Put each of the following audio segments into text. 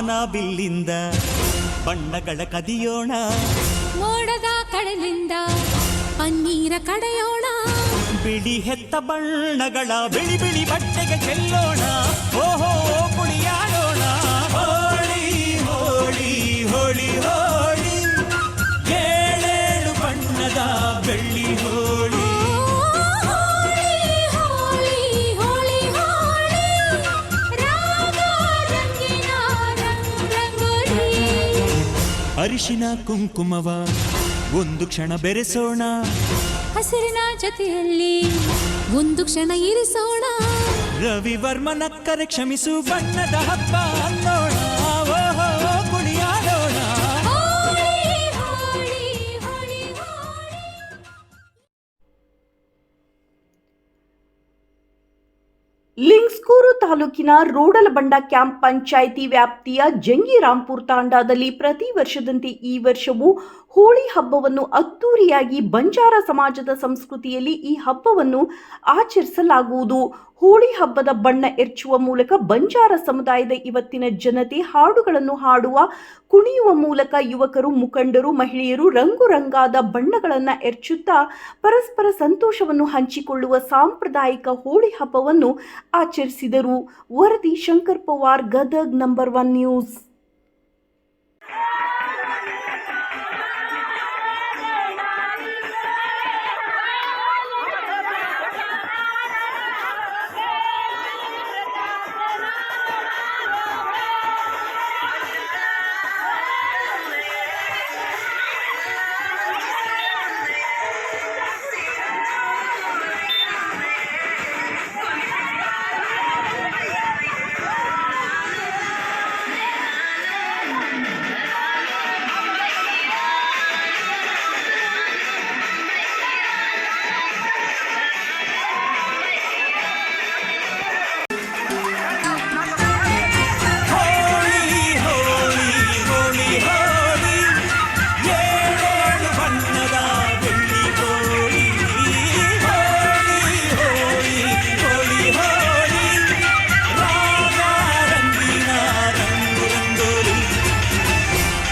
ಕಾಮನ ಬಿಲ್ಲಿಂದ ಬಣ್ಣಗಳ ಕದಿಯೋಣ, ಮೋಡದ ಕಡಲಿಂದ ಪನ್ನೀರ ಕಡೆಯೋಣ, ಬಿಳಿ ಹೆತ್ತ ಬಣ್ಣಗಳ ಬಿಳಿ ಬಿಳಿ ಬಟ್ಟೆಗೆ ಚೆಲ್ಲೋಣ, ಓಹೋ ಕುಣಿಯಾಡೋಣ. ಹೋಳಿ ಹೋಳಿ ಹೋಳಿ ಹೋಳಿ, ಏಳೇಳು ಬಣ್ಣದ ಬೆಳ್ಳಿ ಹೋಳಿ. ಅರಿಶಿನ ಕುಂಕುಮವ ಒಂದು ಕ್ಷಣ ಬೆರೆಸೋಣ, ಹಸಿರಿನ ಜೊತೆಯಲ್ಲಿ ಒಂದು ಕ್ಷಣ ಇರಿಸೋಣ, ರವಿವರ್ಮನ ಕರೆ ಕ್ಷಮಿಸು ಬಣ್ಣದ ಹಬ್ಬ ಅನ್ನೋಣ, ಓಹೋ ಕುಣಿಯಾಡೋಣ. ಲಿಂಗ್ಸ್ಗೂರು ತಾಲೂಕಿನ ರೋಡಲಬಂಡ ಕ್ಯಾಂಪ್ ಪಂಚಾಯಿತಿ ವ್ಯಾಪ್ತಿಯ ಜಂಗಿರಾಂಪುರ ತಾಂಡಾದಲ್ಲಿ ಪ್ರತಿ ವರ್ಷದಂತೆ ಈ ವರ್ಷವೂ ಹೋಳಿ ಹಬ್ಬವನ್ನು ಅದ್ದೂರಿಯಾಗಿ ಬಂಜಾರ ಸಮಾಜದ ಸಂಸ್ಕೃತಿಯಲ್ಲಿ ಈ ಹಬ್ಬವನ್ನು ಆಚರಿಸಲಾಗುವುದು. ಹೋಳಿ ಹಬ್ಬದ ಬಣ್ಣ ಎರಚುವ ಮೂಲಕ ಬಂಜಾರ ಸಮುದಾಯದ ಇವತ್ತಿನ ಜನತೆ ಹಾಡುಗಳನ್ನು ಹಾಡುವ, ಕುಣಿಯುವ ಮೂಲಕ ಯುವಕರು, ಮುಖಂಡರು, ಮಹಿಳೆಯರು ರಂಗು ರಂಗಾದ ಬಣ್ಣಗಳನ್ನು ಎರಚುತ್ತಾ ಪರಸ್ಪರ ಸಂತೋಷವನ್ನು ಹಂಚಿಕೊಳ್ಳುವ ಸಾಂಪ್ರದಾಯಿಕ ಹೋಳಿ ಹಬ್ಬವನ್ನು ಆಚರಿಸಿದರು. ವರದಿ ಶಂಕರ್ ಪವಾರ್, ಗದಗ್, ನಂಬರ್ 1 ನ್ಯೂಸ್.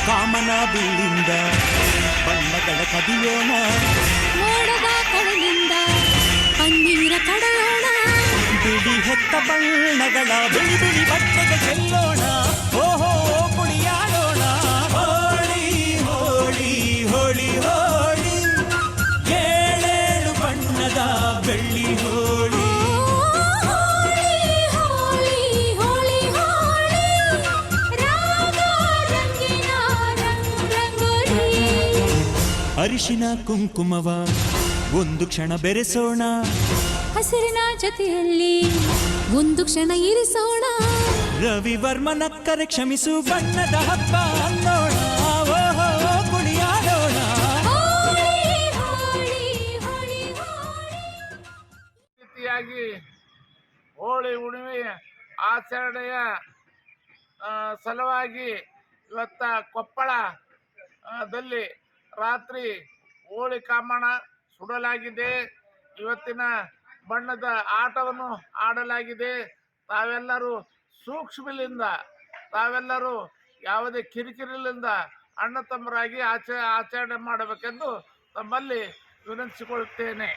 ಕಾಮನ ಬಿಲ್ಲಿಂದ ಬಣ್ಣಗಳ ಕದಿಯೋಣ, ಮೋಡದ ಕಡಲಿಂದ ಪನ್ನೀರ ಕಡೆಯೋಣ, ಬಿಳಿ ಹೆತ್ತ ಬಣ್ಣಗಳ ಬಿಳಿ ಬಿಳಿ ಬಟ್ಟೆಗೆ ಚೆಲ್ಲೋಣ, ಓಹೋ ಕುಣಿಯಾಡೋಣ. ಹೋಳಿ ಹೋಳಿ ಹೋಳಿ ಹೋಳಿ, ಏಳೇಳು ಬಣ್ಣದ ಬೆಳ್ಳಿ ಹೋಳಿ. ಅರಿಶಿನ ಕುಂಕುಮವ ಒಂದು ಕ್ಷಣ ಬೆರೆಸೋಣ, ಹಸಿರಿನ ಜೊತೆಯಲ್ಲಿ ಒಂದು ಕ್ಷಣ ಇರಿಸೋಣ, ರವಿವರ್ಮನ ಕರೆ ಕ್ಷಮಿಸು ಬಣ್ಣದ ಹಬ್ಬ ಅನ್ನೋಣ, ಓಹೋ ಕುಣಿಯಾಡೋಣ. ರೀತಿಯಾಗಿ ಹೋಳಿ ಹುಣ್ಣಿಮೆ ಆಚರಣೆಯ ಸಲುವಾಗಿ ಇವತ್ತ ಕೊಪ್ಪಳದಲ್ಲಿ ರಾತ್ರಿ ಹೋಳಿ ಕಾಮಣ ಸುಡಲಾಗಿದೆ. ಇವತ್ತಿನ ಬಣ್ಣದ ಆಟವನ್ನು ಆಡಲಾಗಿದೆ. ತಾವೆಲ್ಲರೂ ಸೂಕ್ಷ್ಮದಿಂದ, ತಾವೆಲ್ಲರೂ ಯಾವುದೇ ಕಿರಿಕಿರಿಲಿಂದ ಅಣ್ಣ ತಮ್ಮರಾಗಿ ಆಚರಣೆ ಮಾಡಬೇಕೆಂದು ತಮ್ಮಲ್ಲಿ ವಿನಂತಿಸಿಕೊಳ್ಳುತ್ತೇನೆ.